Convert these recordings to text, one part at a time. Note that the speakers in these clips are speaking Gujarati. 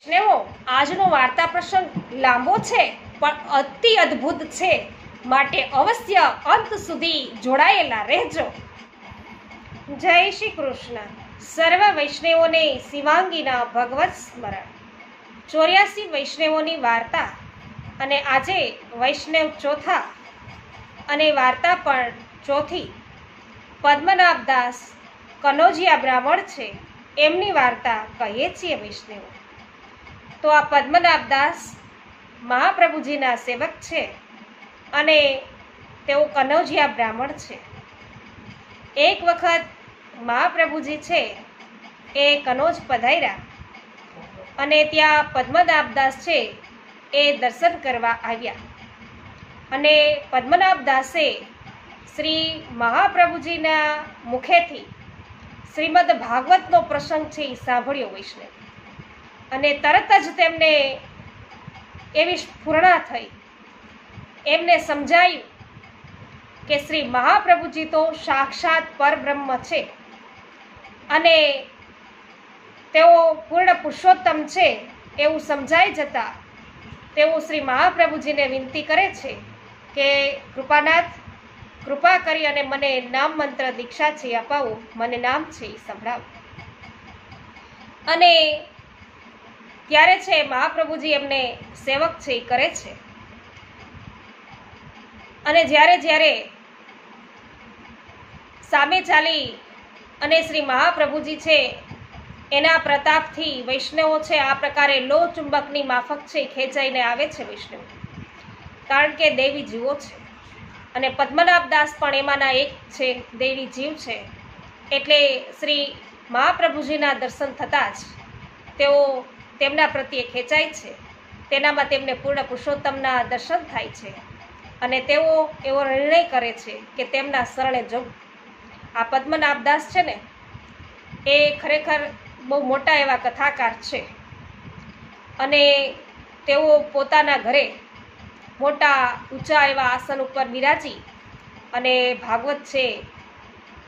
વૈષ્ણવો, આજનો વાર્તા પ્રસંગ લાંબો છે પણ અતિ અદ્ભુત છે, માટે અવશ્ય અંત સુધી જોડાયેલા રહેજો. જય શ્રી કૃષ્ણ. સર્વ વૈષ્ણવોને શિવાંગીના ભગવત સ્મરણ. 84 વૈષ્ણવોની વાર્તા અને આજે વૈષ્ણવ ચોથા અને વાર્તા પણ ચોથી. પદ્મનાભદાસ કનોજિયા બ્રાહ્મણ છે, એમની વાર્તા કહીએ છીએ વૈષ્ણવો. તો આ પદ્મનાભદાસ મહાપ્રભુજીના સેવક છે અને તેઓ કનોજિયા બ્રાહ્મણ છે. એક વખત મહાપ્રભુજી છે એ કનોજ પધાર્યા અને ત્યાં પદ્મનાભદાસ છે એ દર્શન કરવા આવ્યા અને પદ્મનાભદાસે શ્રી મહાપ્રભુજીના મુખેથી શ્રીમદ ભાગવતનો પ્રસંગ છે એ સાંભળ્યો વૈષ્ણવ. અને તરત જ તેમને એવી સ્ફુરણા થઈ, એમને સમજાયું કે શ્રી મહાપ્રભુજી તો સાક્ષાત પરબ્રહ્મ છે અને તેઓ પૂર્ણ પુરુષોત્તમ છે એવું સમજાઈ જતા તેઓ શ્રી મહાપ્રભુજીને વિનંતી કરે છે કે કૃપાનાથ, કૃપા કરી અને મને નામ મંત્ર દીક્ષા છે અપાવો, મને નામ છે એ સંભળાવો. અને ત્યારે છે મહાપ્રભુજી એમને સેવક છે એ કરે છે. અને જ્યારે સામે ચાલી અને શ્રી મહાપ્રભુજી છે એના પ્રતાપથી વૈષ્ણવો છે આ પ્રકારે લો ચુંબકની માફક છે ખેંચાઈને આવે છે વૈષ્ણવ, કારણ કે દેવી જીવો છે અને પદ્મનાભદાસ પણ એમાંના એક છે, દેવી જીવ છે. એટલે શ્રી મહાપ્રભુજીના દર્શન થતાં જ તેઓ તેમના પ્રત્યે ખેંચાય છે, તેનામાં તેમને પૂર્ણ પુરુષોત્તમના દર્શન થાય છે અને તેઓ એવો નિર્ણય કરે છે કે તેમના શરણે જવું. આ પદ્મનાભદાસ છે ને એ ખરેખર બહુ મોટા એવા કથાકાર છે અને તેઓ પોતાના ઘરે મોટા ઊંચા એવા આસન ઉપર બિરાજી અને ભાગવત છે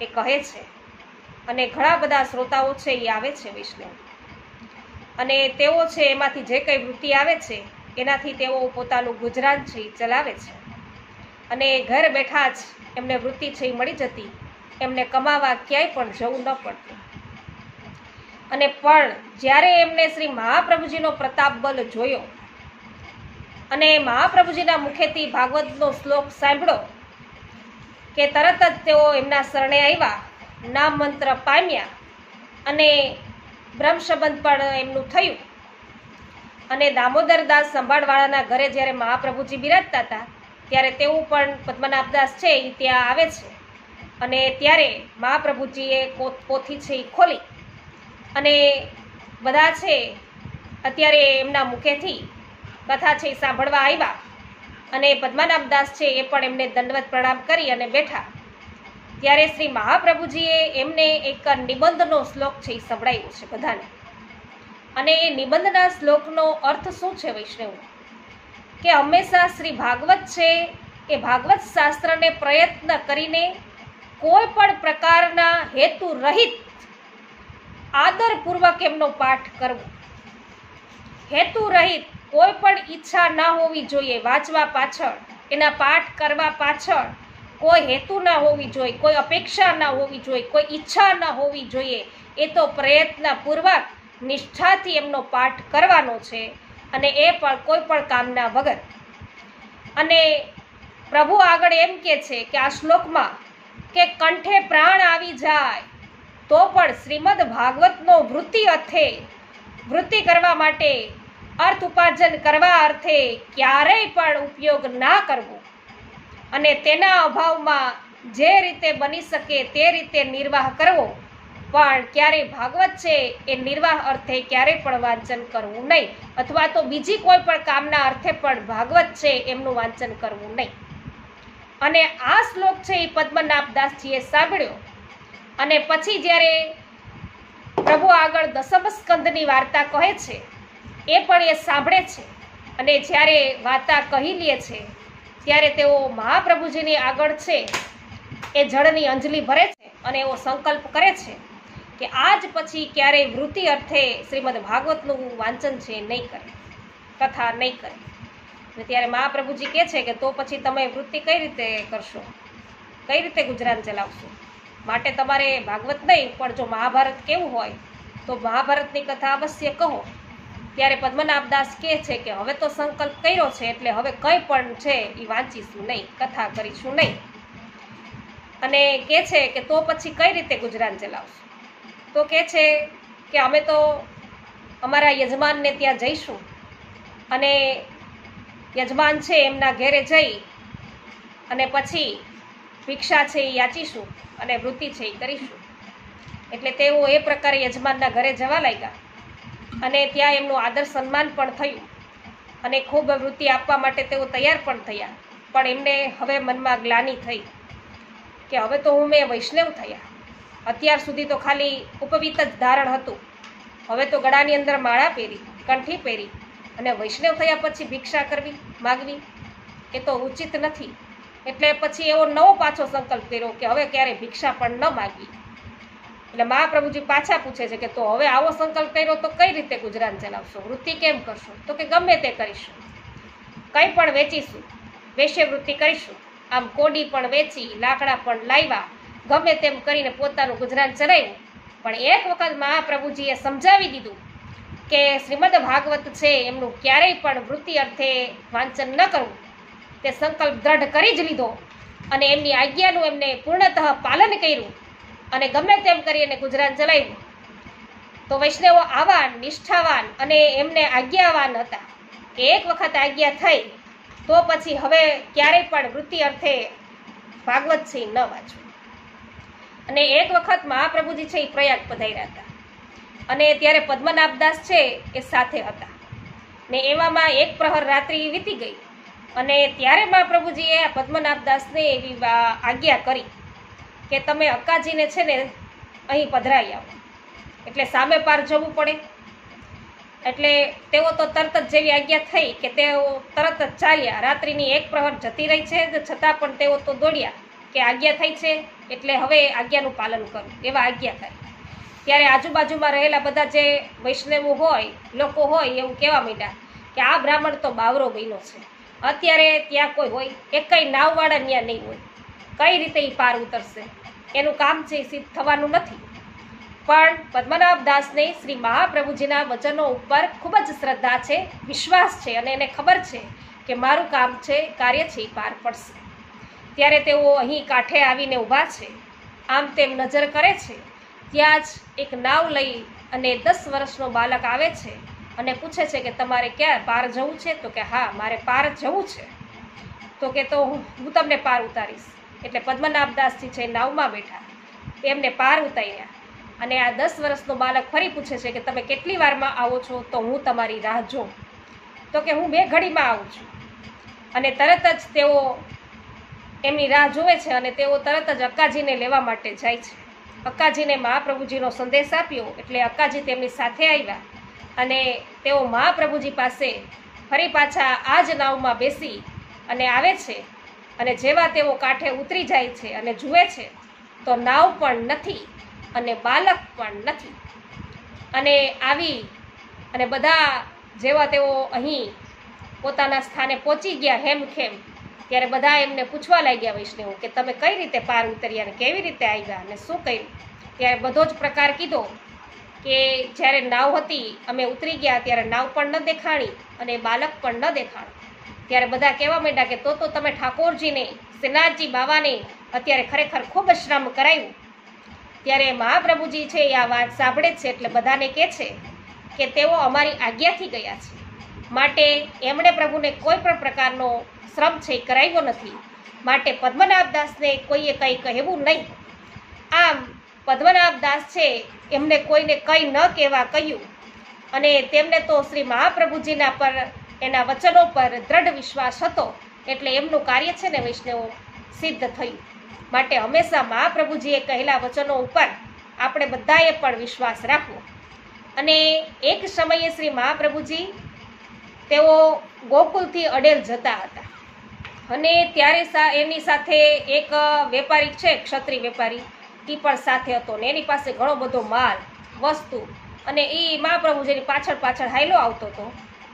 એ કહે છે અને ઘણા બધા શ્રોતાઓ છે એ આવે છે વૈષ્ણવ. અને તેઓ છે એમાંથી જે કંઈ વૃત્તિ આવે છે એનાથી તેઓ પોતાનું ગુજરાન છે એ ચલાવે છે અને ઘર બેઠા જ એમને વૃત્તિ છે એ મળી જતી, એમને કમાવા ક્યાંય પણ જવું ન પડતું. અને પણ જ્યારે એમને શ્રી મહાપ્રભુજીનો પ્રતાપ બલ જોયો અને મહાપ્રભુજીના મુખેથી ભાગવતનો શ્લોક સાંભળ્યો કે તરત જ તેઓ એમના શરણે આવ્યા, નામ મંત્ર પામ્યા અને બ્રહ્મ સંબંધ પણ એમનું થયું. અને દામોદરદાસ સંભાળવાળાના ઘરે જ્યારે મહાપ્રભુજી બિરાજતા હતા ત્યારે તેઓ પણ પદ્મનાભદાસ છે એ ત્યાં આવે છે અને ત્યારે મહાપ્રભુજીએ પોથી છે એ ખોલી અને બધા છે અત્યારે એમના મુખેથી કથા છે એ સાંભળવા આવ્યા અને પદ્મનાભદાસ છે એ પણ એમને દંડવત પ્રણામ કરી અને બેઠા. ત્યારે શ્રી મહાપ્રભુજીએ એમને એક નિબંધનો શ્લોક છે એ સંભળાવ્યો છે બધાને. અને એ નિબંધના શ્લોકનો અર્થ શું છે વૈષ્ણવ? કે હંમેશા શ્રી ભાગવત છે એ ભાગવત શાસ્ત્રને પ્રયત્ન કરીને કોઈ પણ પ્રકારના હેતુ રહિત આદરપૂર્વક એમનો પાઠ કરવો. હેતુ રહિત કોઈ પણ ઈચ્છા ના હોવી જોઈએ વાંચવા પાછળ, એના પાઠ કરવા પાછળ કોઈ હેતુ ના હોવી જોઈએ, કોઈ અપેક્ષા ના હોવી જોઈએ, કોઈ ઈચ્છા ના હોવી જોઈએ. એ તો પ્રયત્નપૂર્વક નિષ્ઠાથી એમનો પાઠ કરવાનો છે અને એ પણ કોઈ પણ કામના વગર. અને પ્રભુ આગળ એમ કહે છે કે આ શ્લોકમાં કે કંઠે પ્રાણ આવી જાય તો પણ શ્રીમદ ભાગવતનો વૃત્તિ કરવા માટે, અર્થ ઉપાર્જન કરવા અર્થે ક્યારેય પણ ઉપયોગ ના કરવો અને તેના અભાવમાં જે રીતે બની શકે તે રીતે નિર્વાહ કરવો, પણ ક્યારેય ભાગવત છે એ નિર્વાહ અર્થે ક્યારેય પણ વાંચન કરવું નહીં, અથવા તો બીજી કોઈ પણ કામના અર્થે પણ ભાગવત છે એમનું વાંચન કરવું નહીં. અને આ શ્લોક છે એ પદ્મનાભદાસજીએ સાંભળ્યો અને પછી જ્યારે પ્રભુ આગળ દસમ સ્કંદની વાર્તા કહે છે એ પણ એ સાંભળે છે અને જ્યારે વાર્તા કહી લે છે ત્યારે તેઓ મહાપ્રભુજીની આગળ છે એ જળની અંજલિ ભરે છે અને એવો સંકલ્પ કરે છે કે આજ પછી ક્યારેય વૃત્તિ અર્થે શ્રીમદ ભાગવતનું વાંચન છે નહીં કરે, કથા નહીં કરે. ત્યારે મહાપ્રભુજી કહે છે કે તો પછી તમે વૃત્તિ કઈ રીતે કરશો, કઈ રીતે ગુજરાન ચલાવશો? માટે તમારે ભાગવત નહીં, પણ જો મહાભારત કેવું હોય તો મહાભારતની કથા અવશ્ય કહો. ત્યારે પદ્મનાભદાસ કહે છે કે હવે તો સંકલ્પ કર્યો છે, એટલે હવે કંઈ પણ છે એ વાંચીશું નહીં, કથા કરીશું નહીં. અને કહે છે કે તો પછી કઈ રીતે ગુજરાન ચલાવશું? તો કહે છે કે અમે તો અમારા યજમાનને ત્યાં જઈશું અને યજમાન છે એમના ઘેરે જઈ અને પછી ભિક્ષા છે એ યાચીશું અને વૃત્તિ છે એ કરીશું. એટલે તેઓ એ પ્રકારે યજમાનના ઘરે જવા લાગ્યા અને ત્યાં એમનું આદર સન્માન પણ થયું અને ખૂબ વૃત્તિ આપવા માટે તેઓ તૈયાર પણ થયા. પણ એમને હવે મનમાં ગ્લાનિ થઈ કે હવે તો મેં વૈષ્ણવ થયા. અત્યાર સુધી તો ખાલી ઉપવીત જ ધારણ હતું, હવે તો ગળાની અંદર માળા પહેરી, કંઠી પહેરી અને વૈષ્ણવ થયા પછી ભિક્ષા કરવી, માગવી એ તો ઉચિત નથી. એટલે પછી એવો નવો પાછો સંકલ્પ કર્યો કે હવે ક્યારે ભિક્ષા પણ ન માગવી. એટલે મહાપ્રભુજી પાછા પૂછે છે કે તો હવે આવો સંકલ્પ કર્યો તો કઈ રીતે ગુજરાન ચલાવશો, વૃત્તિ કેમ કરશો? તો કે ગમે તે કરીશું, કંઈ પણ વેચીશું, વેશ્યવૃત્તિ કરીશું. આમ કોડી પણ વેચી, લાકડા પણ લાવ્યા, ગમે તેમ કરીને પોતાનું ગુજરાન ચલાવ્યું. પણ એક વખત મહાપ્રભુજીએ સમજાવી દીધું કે શ્રીમદ ભાગવત છે એમનું ક્યારેય પણ વૃત્તિ અર્થે વાંચન ન કરવું. તે સંકલ્પ દ્રઢ કરી જ લીધો અને એમની આજ્ઞાનું એમને પૂર્ણતઃ પાલન કર્યું અને ગમે તેમ કરીને ગુજરાન ચલાવ્યું. તો વૈષ્ણવો આવા નિષ્ઠાવાન અને એમને આજ્ઞાવાન હતા કે એક વખત આજ્ઞા થઈ તો પછી હવે ક્યારેય પણ વૃત્તિ અર્થે ભાગવત છે ન વાંચવું. અને એક વખત મહાપ્રભુજી છે એ પ્રયાગ પધાર્યા હતા અને ત્યારે પદ્મનાભદાસ છે એ સાથે હતા ને એવામાં એક પ્રહર રાત્રિ વીતી ગઈ અને ત્યારે મહાપ્રભુજીએ પદ્મનાભદાસને એવી આજ્ઞા કરી કે તમે અક્કાજીને છે ને અહીં પધરાઈ આવો, એટલે સામે પાર જવું પડે. એટલે તેઓ તો તરત જ જેવી આજ્ઞા થઈ કે તેઓ તરત જ ચાલ્યા. રાત્રિની એક પ્રહર જતી રહી છે છતાં પણ તેઓ તો દોડ્યા કે આજ્ઞા થઈ છે એટલે હવે આજ્ઞાનું પાલન કરવું, એવા આજ્ઞા કરી. ત્યારે આજુબાજુમાં રહેલા બધા જે વૈષ્ણવો હોય, લોકો હોય એવું કહેવા માંડ્યા કે આ બ્રાહ્મણ તો બાવરો બન્યો છે, અત્યારે ત્યાં કોઈ હોય એક કઈ નાવવાળા ત્યાં નહીં હોય, કઈ રીતે એ પાર ઉતરશે? એનું કામ છે એ સિદ્ધ થવાનું નથી. પણ પદ્મનાભદાસને શ્રી મહાપ્રભુજીના વચનો ઉપર ખૂબ જ શ્રદ્ધા છે, વિશ્વાસ છે અને એને ખબર છે કે મારું કામ છે, કાર્ય છે એ પાર પડશે. ત્યારે તેઓ અહીં કાંઠે આવીને ઊભા છે, આમ તેમ નજર કરે છે. ત્યાં જ એક નાવ લઈ અને 10 વર્ષનો બાળક આવે છે અને પૂછે છે કે તમારે ક્યાં પાર જવું છે? તો કે હા, મારે પાર જવું છે. તો કે તો હું તમને પાર ઉતારીશ. એટલે પદ્મનાભદાસજી છે નાવમાં બેઠા, એમને પાર ઉતાર્યા અને આ 10 વર્ષનો બાળક ફરી પૂછે છે કે તમે કેટલી વારમાં આવો છો? તો હું તમારી રાહ જોઉં. તો કે હું 2 ઘડીમાં આવું છું. અને તરત જ તેઓ એમની રાહ જોવે છે અને તેઓ તરત જ અક્કાજીને લેવા માટે જાય છે. અક્કાજીને મહાપ્રભુજીનો સંદેશ આપ્યો એટલે અક્કાજી તેમની સાથે આવ્યા અને તેઓ મહાપ્રભુજી પાસે ફરી પાછા આ જ નાવમાં બેસી અને આવે છે. અને જેવા તેઓ કાંઠે ઉતરી જાય છે અને જુએ છે તો નાવ પણ નથી અને બાલક પણ નથી. અને આવી અને બધા જેવા તેઓ અહીં પોતાના સ્થાને પહોંચી ગયા હેમખેમ, ત્યારે બધા એમને પૂછવા લાગ્યા વૈષ્ણવો કે તમે કઈ રીતે પાર ઉતર્યા ને કેવી રીતે આવ્યા અને શું કર્યું? ત્યારે બધો જ પ્રકાર કીધો કે જ્યારે નાવ હતી અમે ઉતરી ગયા ત્યારે નાવ પણ ન દેખાણી અને બાલક પણ ન દેખાણું. ત્યારે બધા કહેવા માંડ્યા કે તો તમે ઠાકોરજીને, શ્રીનાથજી બાવાને અત્યારે ખરેખર ખૂબ શ્રમ કરાયું. ત્યારે મહાપ્રભુજી છે એ આ વાત સાંભળે છે એટલે બધાને કહે છે કે તેઓ અમારી આજ્ઞાથી ગયા છે, માટે એમણે પ્રભુને કોઈ પણ પ્રકારનો શ્રમ છે એ કરાવ્યો નથી, માટે પદ્મનાભદાસને કોઈએ કંઈ કહેવું નહીં. આમ પદ્મનાભદાસ છે એમને કોઈને કંઈ ન કહેવા કહ્યું અને તેમને તો શ્રી મહાપ્રભુજીના પર, એના વચનો પર દ્રઢ વિશ્વાસ હતો એટલે એમનું કાર્ય છે ને વૈષ્ણવો સિદ્ધ થયું. માટે હંમેશા મહાપ્રભુજીએ કહેલા વચનો ઉપર આપણે બધાએ પણ વિશ્વાસ રાખવો. અને એક સમયે શ્રી મહાપ્રભુજી તેઓ ગોકુલથી અડેલ જતા હતા અને ત્યારે એની સાથે એક વેપારી છે, ક્ષત્રિય વેપારી, એ પણ સાથે હતો ને એની પાસે ઘણો બધો માલ વસ્તુ, અને એ મહાપ્રભુજીની પાછળ પાછળ હાયલો આવતો હતો.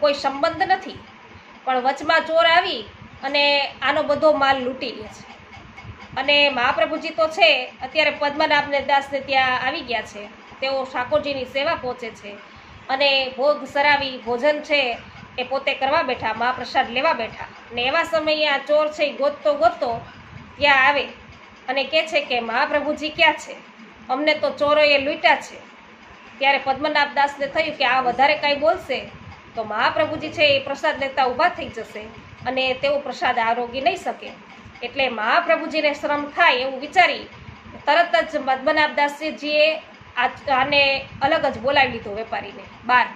કોઈ સંબંધ નથી, પણ વચમાં ચોર આવી અને આનો બધો માલ લૂંટી લે છે. અને મહાપ્રભુજી તો છે અત્યારે પદ્મનાભને દાસને ત્યાં આવી ગયા છે. તેઓ ઠાકોરજીની સેવા પહોંચે છે અને ભોગ સરાવી ભોજન છે એ પોતે કરવા બેઠા, મહાપ્રસાદ લેવા બેઠા. ને એવા સમયે આ ચોર છે એ ગોતતો ગોતતો ત્યાં આવે અને કહે છે કે મહાપ્રભુજી ક્યાં છે, અમને તો ચોરોએ લૂંટ્યા છે. ત્યારે પદ્મનાભ દાસને થયું કે આ વધારે કાંઈ બોલશે તો મહાપ્રભુજી છે એ પ્રસાદ લેતા ઊભા થઈ જશે અને તેઓ પ્રસાદ આરોગી નહીં શકે. એટલે મહાપ્રભુજીને શ્રમ થાય એવું વિચારી તરત જ પદ્મનાભ દાસજીએ આને અલગ જ બોલાવી લીધો વેપારીને બહાર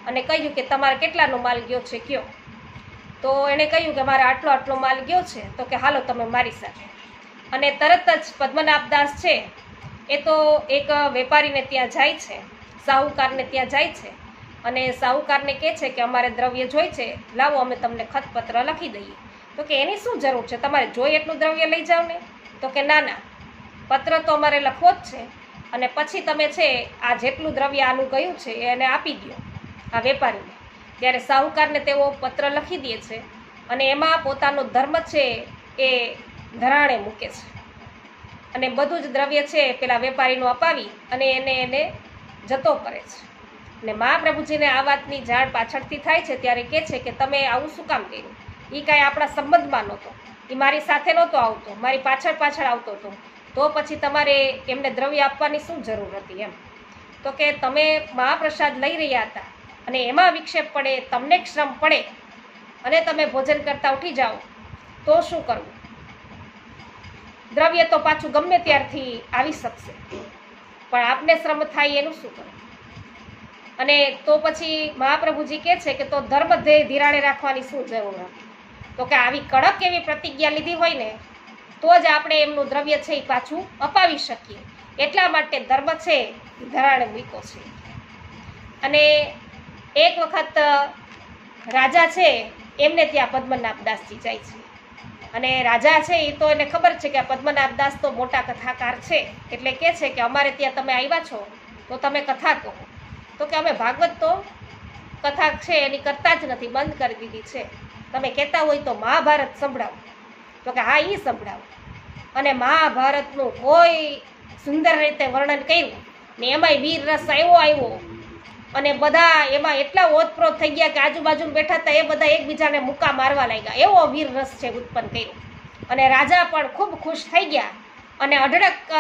અને કહ્યું કે તમારે કેટલાનો માલ ગયો છે કયો. તો એણે કહ્યું કે મારે આટલો આટલો માલ ગયો છે. તો કે હાલો તમે મારી સાથે. અને તરત જ પદ્મનાભ દાસ છે એ તો એક વેપારીને ત્યાં જાય છે, સાહુકારને ત્યાં જાય છે અને સાહુકારને કહે છે કે અમારે દ્રવ્ય જોઈ છે, લાવો અમે તમને ખતપત્ર લખી દઈએ. તો કે એની શું જરૂર છે, તમારે જોઈ એટલું દ્રવ્ય લઈ જાઓ ને. તો કે ના ના, પત્ર તો અમારે લખવો જ છે અને પછી તમે છે આ જેટલું દ્રવ્ય આનું ગયું છે એને આપી દો આ વેપારીને. ત્યારે સાહુકારને તેઓ પત્ર લખી દે છે અને એમાં પોતાનો ધર્મ છે એ ધરાણે મૂકે છે અને બધું જ દ્રવ્ય છે પેલા વેપારીનું અપાવી અને એને જતો કરે છે. ને મહાપ્રભુજીને આ વાતની જાણ પાછળથી થાય છે ત્યારે કહે છે કે તમે આવું શું કામ કર્યું, એ કાંઈ આપણા સંબંધમાં નહોતો, એ મારી સાથે નહોતો આવતો, મારી પાછળ પાછળ આવતો હતો, તો પછી તમારે એમને દ્રવ્ય આપવાની શું જરૂર હતી એમ. તો કે તમે મહાપ્રસાદ લઈ રહ્યા હતા અને એમાં વિક્ષેપ પડે, તમને શ્રમ પડે અને તમે ભોજન કરતા ઉઠી જાઓ તો શું કરવું, દ્રવ્ય તો પાછું ગમે ત્યારથી આવી શકશે, પણ આપને શ્રમ થાય એનું શું કરવું. અને તો પછી મહાપ્રભુજી કહે છે કે તો ધર્મ ધીરાણે રાખવાની શું જરૂર હતી. તો કે આવી કડક એવી પ્રતિજ્ઞા લીધી હોય ને તો જ આપણે એમનું દ્રવ્ય છે એ પાછું અપાવી શકીએ, એટલા માટે ધર્મ છે ધરાણે મૂક્યો છે. અને એક વખત રાજા છે એમને ત્યાં પદ્મનાભ દાસજી જાય છે અને રાજા છે એ તો એને ખબર છે કે આ પદ્મનાભ દાસ તો મોટા કથાકાર છે, એટલે કહે છે કે અમારે ત્યાં તમે આવ્યા છો તો તમે કથા કહો. તો કે અમે ભાગવત તો કથા છે એની કરતા જ નથી, બંધ કરી દીધી છે, તમે કહેતા હોય તો મહાભારત સંભળાવો. તો કે હા એ સંભળાવો. અને મહાભારતનું કોઈ સુંદર રીતે વર્ણન કર્યું ને એમાંય વીર રસ આવ્યો અને બધા એમાં એટલા ઓતપ્રોત થઈ ગયા કે આજુબાજુ બેઠા હતા એ બધા એકબીજાને મુક્કા મારવા લાગ્યા, એવો વીર રસ છે ઉત્પન્ન કર્યો. અને રાજા પણ ખૂબ ખુશ થઈ ગયા અને અઢળક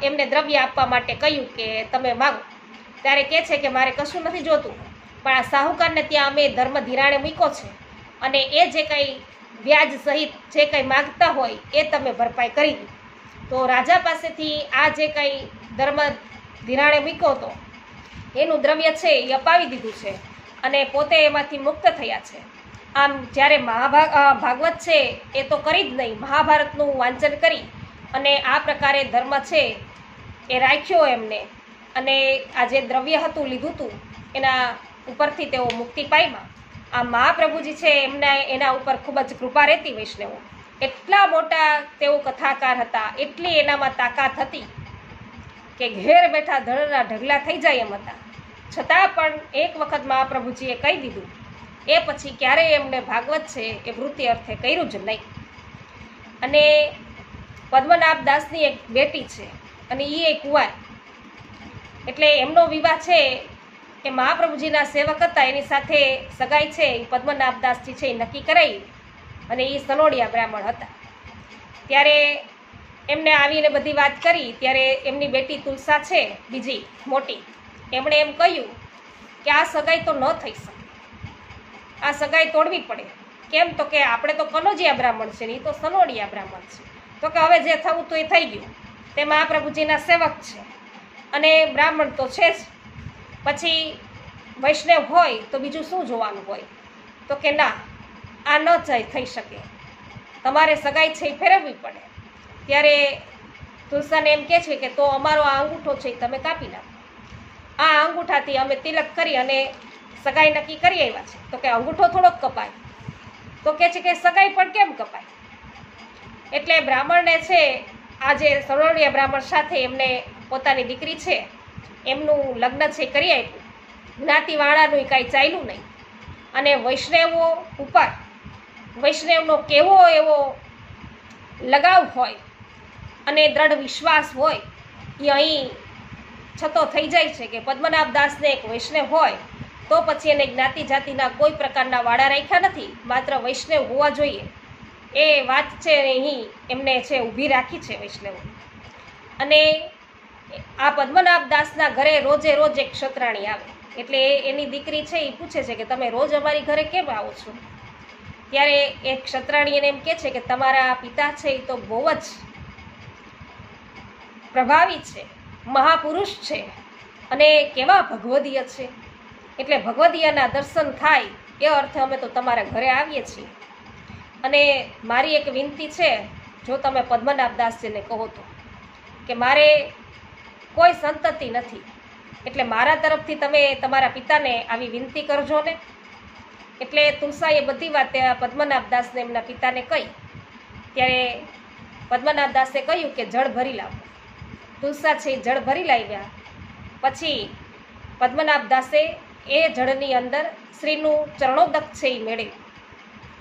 એમને દ્રવ્ય આપવા માટે કહ્યું કે તમે માગો. ત્યારે કહે છે કે મારે કશું નથી જોતું, પણ આ સાહુકારને ત્યાં અમે ધર્મ ધીરાણે મૂક્યો છે અને એ જે કંઈ વ્યાજ સહિત જે કંઈ માગતા હોય એ તમે ભરપાઈ કરી દો. તો રાજા પાસેથી આ જે કંઈ ધર્મ ધીરાણે મૂક્યો હતો એનું દ્રવ્ય છે એ અપાવી દીધું છે અને પોતે એમાંથી મુક્ત થયા છે. આમ જ્યારે ભાગવત છે એ તો કરી જ નહીં, મહાભારતનું વાંચન કરી અને આ પ્રકારે ધર્મ છે એ રાખ્યો એમને અને આ જે દ્રવ્ય હતું લીધું હતું એના ઉપરથી તેઓ મુક્તિ પામ્યા. આ મહાપ્રભુજી છે એના ઉપર ખૂબ જ કૃપા રહેતી વૈષ્ણવો. એટલા મોટા તેઓ કથાકાર હતા, એટલી એનામાં તાકાત હતી કે ઘેર બેઠા ધડના ઢગલા થઈ જાય એમ હતા. છતાં પણ એક વખત મહાપ્રભુજીએ કહી દીધું, એ પછી ક્યારેય એમને ભાગવત છે એ વૃત્તિ અર્થે કર્યું જ નહીં. અને પદ્મનાભ દાસની એક બેટી છે અને એ એક કુંવાર, એટલે એમનો વિવાહ છે એ મહાપ્રભુજીના સેવક હતા એની સાથે સગાઈ છે એ પદ્મનાભ દાસજી છે એ નક્કી કરાવી અને એ સનોડિયા બ્રાહ્મણ હતા. ત્યારે એમને આવીને બધી વાત કરી ત્યારે એમની બેટી તુલસા છે બીજી મોટી, એમણે એમ કહ્યું કે આ સગાઈ તો ન થઈ શકે, આ સગાઈ તોડવી પડે. કેમ? તો કે આપણે તો કનોજિયા બ્રાહ્મણ છે ને એ તો સનોડિયા બ્રાહ્મણ છે. તો કે હવે જે થવું તો એ થઈ ગયું, તે મહાપ્રભુજીના સેવક છે અને બ્રાહ્મણ તો છે જ, પછી વૈષ્ણવ હોય તો બીજું શું જોવાનું હોય. તો કે ના, આ ન થઈ શકે, તમારે સગાઈ છે એ ફેરવવી પડે. ત્યારે તુલસાને એમ કહે છે કે તો અમારો આ અંગૂઠો છે એ તમે કાપી નાખો, આ અંગૂઠાથી અમે તિલક કરી અને સગાઈ નક્કી કરી આવ્યા છે. તો કે અંગૂઠો થોડોક કપાય. તો કહે છે કે સગાઈ પણ કેમ કપાય. એટલે બ્રાહ્મણને છે આ જે સનોડિયા બ્રાહ્મણ સાથે એમને પોતાની દીકરી છે એમનું લગ્ન છે કરી આપ્યું. જ્ઞાતિવાળાનું કાંઈ ચાલ્યું નહીં. અને વૈષ્ણવો ઉપર વૈષ્ણવનો કેવો એવો લગાવ હોય અને દ્રઢ વિશ્વાસ હોય એ અહીં છતો થઈ જાય છે કે પદ્મનાભ દાસને એક વૈષ્ણવ હોય તો પછી એને જ્ઞાતિ જાતિના કોઈ પ્રકારના વાડા રાખ્યા નથી, માત્ર વૈષ્ણવ હોવા જોઈએ. એ વાત છે અહીં એમને છે ઊભી રાખી છે વૈષ્ણવો. અને આ પદ્મનાભ દાસના ઘરે રોજે રોજ એક ક્ષત્રાણી આવે. એટલે એની દીકરી છે એ પૂછે છે કે તમે રોજ અમારી ઘરે કેમ આવો છો? ત્યારે એક ક્ષત્રાણી એને એમ કહે છે કે તમારા પિતા છે એ તો બહુ જ પ્રભાવી છે, મહાપુરુષ છે અને કેવા ભગવદીય છે, એટલે ભગવદીયના દર્શન થાય એ અર્થે અમે તો તમારા ઘરે આવીએ છીએ. અને મારી એક વિનંતી છે, જો તમે પદ્મનાભ દાસજીને કહો તો, કે મારે કોઈ સંતતિ નથી, એટલે મારા તરફથી તમે તમારા પિતાને આવી વિનંતી કરજો ને. એટલે તુલસાએ બધી વાત પદ્મનાભ દાસને એમના પિતાને કહી. ત્યારે પદ્મનાભ દાસે કહ્યું કે જળ ભરી લાવો. તુલસા છે એ જળ ભરી લાવ્યા. પછી પદ્મનાભ દાસે એ જળની અંદર શ્રીનું ચરણોદક છે એ મેળવ્યું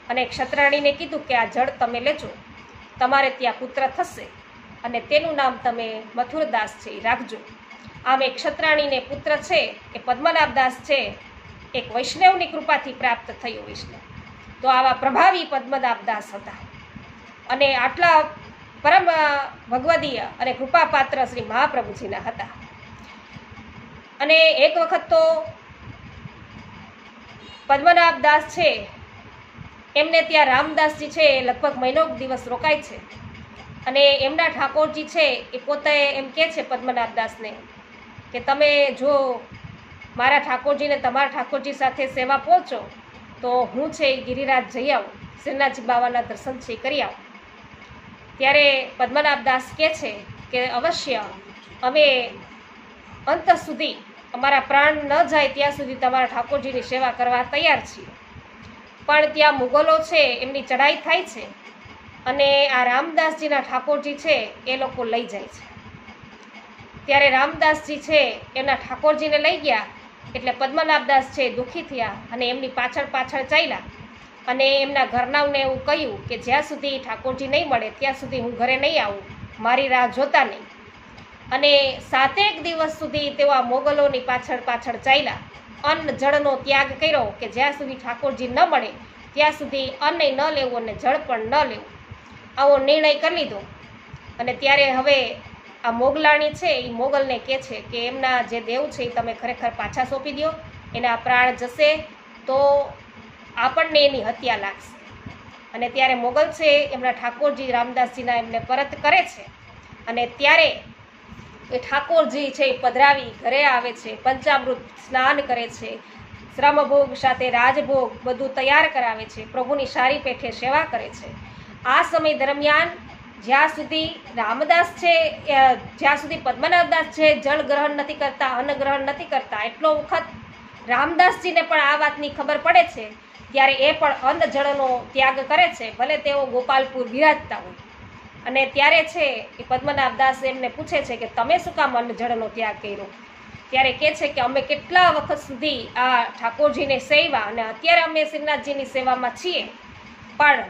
અને ક્ષત્રાણીને કીધું કે આ જળ તમે લેજો, તમારે ત્યાં પુત્ર થશે અને તેનું નામ તમે મથુરદાસ છે એ રાખજો. આમ એક ક્ષત્રાણીને પુત્ર છે એ પદ્મનાભ દાસ છે એક વૈષ્ણવની કૃપાથી પ્રાપ્ત થયો વૈષ્ણવ. તો આવા પ્રભાવી પદ્મનાભ દાસ હતા અને આટલા પરમ ભગવદીય અને કૃપાપાત્ર શ્રી મહાપ્રભુજીના હતા. અને એક વખત તો પદ્મનાભ દાસ છે એમને ત્યાં રામદાસજી છે એ લગભગ મહિનો દિવસ રોકાય છે. અને એમના ઠાકોરજી છે એ પોતે એમ કહે છે પદ્મનાભ દાસને કે તમે જો મારા ઠાકોરજીને તમારા ઠાકોરજી સાથે સેવા પહોંચો તો હું છે એ ગિરિરાજ જઈ આવું, શ્રીનાથજી બાવાના દર્શન છે કરી આવું. ત્યારે પદ્મનાભ દાસ કહે છે કે અવશ્ય અમે અંત સુધી અમારા પ્રાણ ન જાય ત્યાં સુધી તમારા ઠાકોરજીની સેવા કરવા તૈયાર છીએ. પણ ત્યાં મુગલો છે એમની ચડાઈ થાય છે અને આ રામદાસજીના ઠાકોરજી છે એ લોકો લઈ જાય છે. ત્યારે રામદાસજી છે એમના ઠાકોરજીને લઈ ગયા એટલે પદ્મનાભ દાસ છે દુઃખી થયા અને એમની પાછળ પાછળ ચાલ્યા અને એમના ઘરનાવને એવું કહ્યું કે જ્યાં સુધી ઠાકોરજી નહીં મળે ત્યાં સુધી હું ઘરે નહીં આવું, મારી રાહ જોતા નહીં. અને 7 દિવસ સુધી તેઓ આ મોગલોની પાછળ પાછળ ચાલ્યા, અન્ન જળનો ત્યાગ કર્યો કે જ્યાં સુધી ઠાકોરજી ન મળે ત્યાં સુધી અન્ન ન લેવું અને જળ પણ ન લેવું, આવો નિર્ણય કરી લીધો. અને ત્યારે હવે આ મોગલાણી છે એ મોગલને કહે છે કે એમના જે દેવ છે એ તમે ખરેખર પાછા સોંપી દો, એના પ્રાણ જશે તો આપણને એની હત્યા લાગશે. અને ત્યારે મોગલ છે એમના ઠાકોરજી રામદાસજીના એમને પરત કરે છે. અને ત્યારે એ ઠાકોરજી છે એ પધરાવી ઘરે આવે છે, પંચામૃત સ્નાન કરે છે, શ્રમભોગ સાથે રાજભોગ બધું તૈયાર કરાવે છે, પ્રભુની સારી પેઠે સેવા કરે છે. આ સમય દરમિયાન જ્યાં સુધી રામદાસ છે જ્યાં સુધી પદ્મનાભ દાસ છે જળ ગ્રહણ નથી કરતા, અન્ન ગ્રહણ નથી કરતા, એટલો વખત રામદાસજીને પણ આ વાતની ખબર પડે છે. ત્યારે એ પણ અન્ન જળનો ત્યાગ કરે છે, ભલે તેઓ ગોપાલપુર બિરાજતા હોય. અને ત્યારે છે એ પદ્મનાભ દાસ એમને પૂછે છે કે તમે શું કામ અન્ન જળનો ત્યાગ કર્યો? ત્યારે કહે છે કે અમે કેટલા વખત સુધી આ ઠાકોરજીને સેવા અને અત્યારે અમે શ્રીનાથજીની સેવામાં છીએ, પણ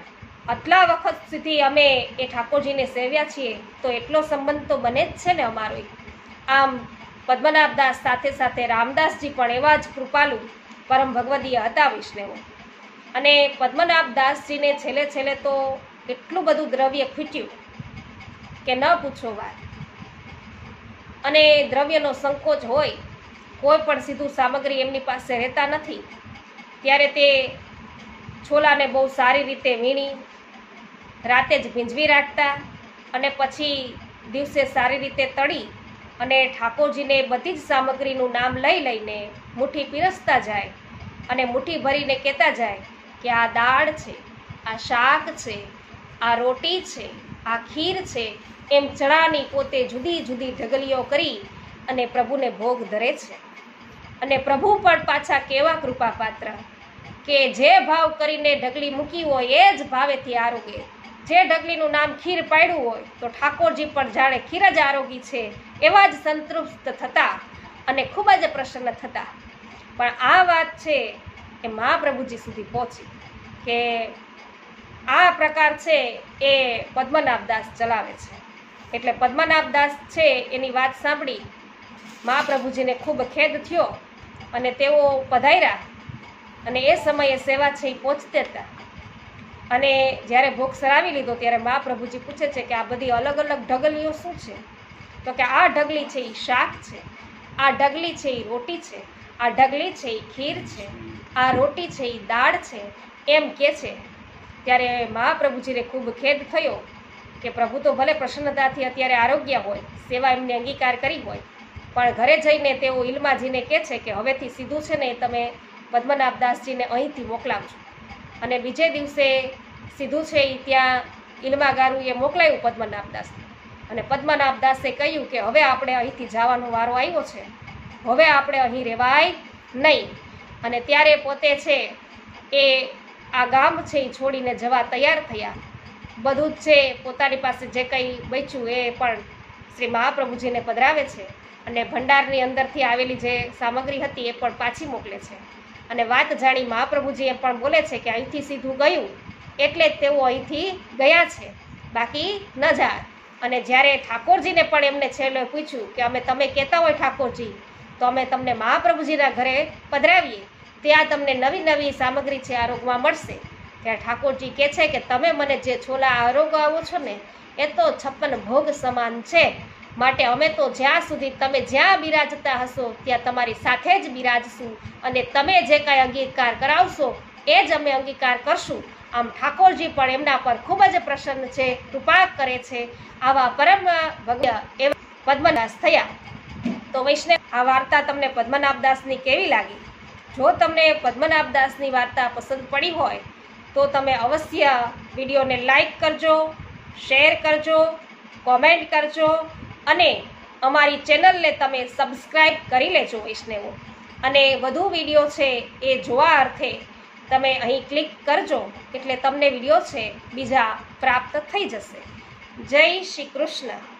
આટલા વખત સુધી અમે એ ઠાકોરજીને સેવ્યા છીએ તો એટલો સંબંધ તો બને જ છે ને અમારો. આમ પદ્મનાભ દાસ સાથે સાથે રામદાસજી પણ એવા જ કૃપાલુ પરમ ભગવદીય હતા વૈષ્ણવો. અને પદ્મનાભ દાસજીને છેલ્લે છેલ્લે તો એટલું બધું દ્રવ્ય ખૂટ્યું કે ન પૂછો વાત. અને દ્રવ્યનો સંકોચ હોય, કોઈ પણ સીધું સામગ્રી એમની પાસે રહેતા નથી. ત્યારે તે છોલાને બહુ સારી રીતે વીણી રાતે જ ભીંજવી રાખતા અને પછી દિવસે સારી રીતે તળી અને ઠાકોરજીને બધી જ સામગ્રીનું નામ લઈ લઈને મુઠ્ઠી પીરસતા જાય અને મુઠ્ઠી ભરીને કહેતા જાય કે આ દાળ છે, આ શાક છે, આ રોટી છે, આ ખીર છે, એમ ચણાની પોતે જુદી જુદી ઢગલીઓ કરી અને પ્રભુને ભોગ ધરે છે. અને પ્રભુ પણ પાછા કેવા કૃપાપાત્ર કે જે ભાવ કરીને ઢગલી મૂકી હોય એ જ ભાવેથી આરોગે જે ઢગલીનું નામ ખીર પાડ્યું હોય તો ઠાકોરજી પણ જાણે ખીર જ આરોગી છે એવા જ સંતૃપ્ત થતા અને ખૂબ જ પ્રસન્ન થતા. પણ આ વાત છે એ મહાપ્રભુજી સુધી પહોંચી કે આ પ્રકાર છે એ પદ્મનાભદાસ ચલાવે છે. એટલે પદ્મનાભદાસ છે એની વાત સાંભળી મહાપ્રભુજીને ખૂબ ખેદ થયો અને તેઓ પધાર્યા અને એ સમયે સેવા છે એ પહોંચતા હતા. અને જ્યારે ભોગ સરાવી લીધો ત્યારે મહાપ્રભુજી પૂછે છે કે આ બધી અલગ અલગ ઢગલીઓ શું છે? તો કે આ ઢગલી છે એ શાક છે, આ ઢગલી છે એ રોટી છે, આ ઢગલી છે એ ખીર છે, આ રોટી છે એ દાળ છે, એમ કે છે. ત્યારે મહાપ્રભુજીને ખૂબ ખેદ થયો કે પ્રભુ તો ભલે પ્રસન્નતાથી અત્યારે આરોગ્ય હોય, સેવા એમને અંગીકાર કરી હોય, પણ ઘરે જઈને તેઓ ઈલમાજીને કહે છે કે હવેથી સીધું છે ને તમે પદ્મનાભદાસજીને અહીંથી મોકલાવજો. અને બીજે દિવસે સીધું છે એ ત્યાં ઈલમાગારુએ મોકલાયું પદ્મનાભદાસને. અને પદ્મનાભદાસે કહ્યું કે હવે આપણે અહીંથી જવાનો વારો આવ્યો છે, હવે આપણે અહીં રહેવાય નહીં. અને ત્યારે પોતે છે એ આ ગામ છે એ છોડીને જવા તૈયાર થયા. બધું જ છે પોતાની પાસે જે કંઈ બચ્યું એ પણ શ્રી મહાપ્રભુજીને પધરાવે છે અને ભંડારની અંદરથી આવેલી જે સામગ્રી હતી એ પણ પાછી મોકલે છે. અને વાત જાણી મહાપ્રભુજી એમ પણ બોલે છે કે અહીંથી સીધું ગયું એટલે જ તેઓ અહીંથી ગયા છે, બાકી ન જાય. અને જ્યારે ઠાકોરજીને પણ એમને છેલ્લે પૂછ્યું કે અમે તમે કહેતા હોય ઠાકોરજી તો અમે તમને મહાપ્રભુજીના ઘરે પધરાવીએ, ત્યાં તમને નવી નવી સામગ્રી છે આરોગવા મળશે. ત્યારે ઠાકોરજી કહે છે કે તમે મને જે છોલા આરોગાવો છો ને એ તો 56 ભોગ સમાન છે, માટે અમે તો જ્યાં સુધી તમે જ્યાં બિરાજતા હશો ત્યાં તમારી સાથે જ બિરાજશું અને તમે જે કાંઈ અંગીકાર કરાવશો એ જ અમે અંગીકાર કરશું. આમ ઠાકોરજી પણ એમના પર ખૂબ જ પ્રસન્ન છે, કૃપા કરે છે. આવા પરમ ભવ્ય એવા પદ્મનાભદાસ થયા. તો વૈષ્ણવ, આ વાર્તા તમને પદ્મનાભદાસની કેવી લાગી? જો તમને પદ્મનાભદાસની વાર્તા પસંદ પડી હોય તો તમે અવશ્ય વિડીયોને લાઈક કરજો, શેર કરજો, કોમેન્ટ કરજો અને અમારી ચેનલને તમે સબસ્ક્રાઈબ કરી લેજો વૈષ્ણવો. અને વધુ વિડીયો છે એ જોવા અર્થે તમે અહીં ક્લિક કરજો એટલે તમને વિડીયો છે બીજા પ્રાપ્ત થઈ જશે. જય શ્રી કૃષ્ણ.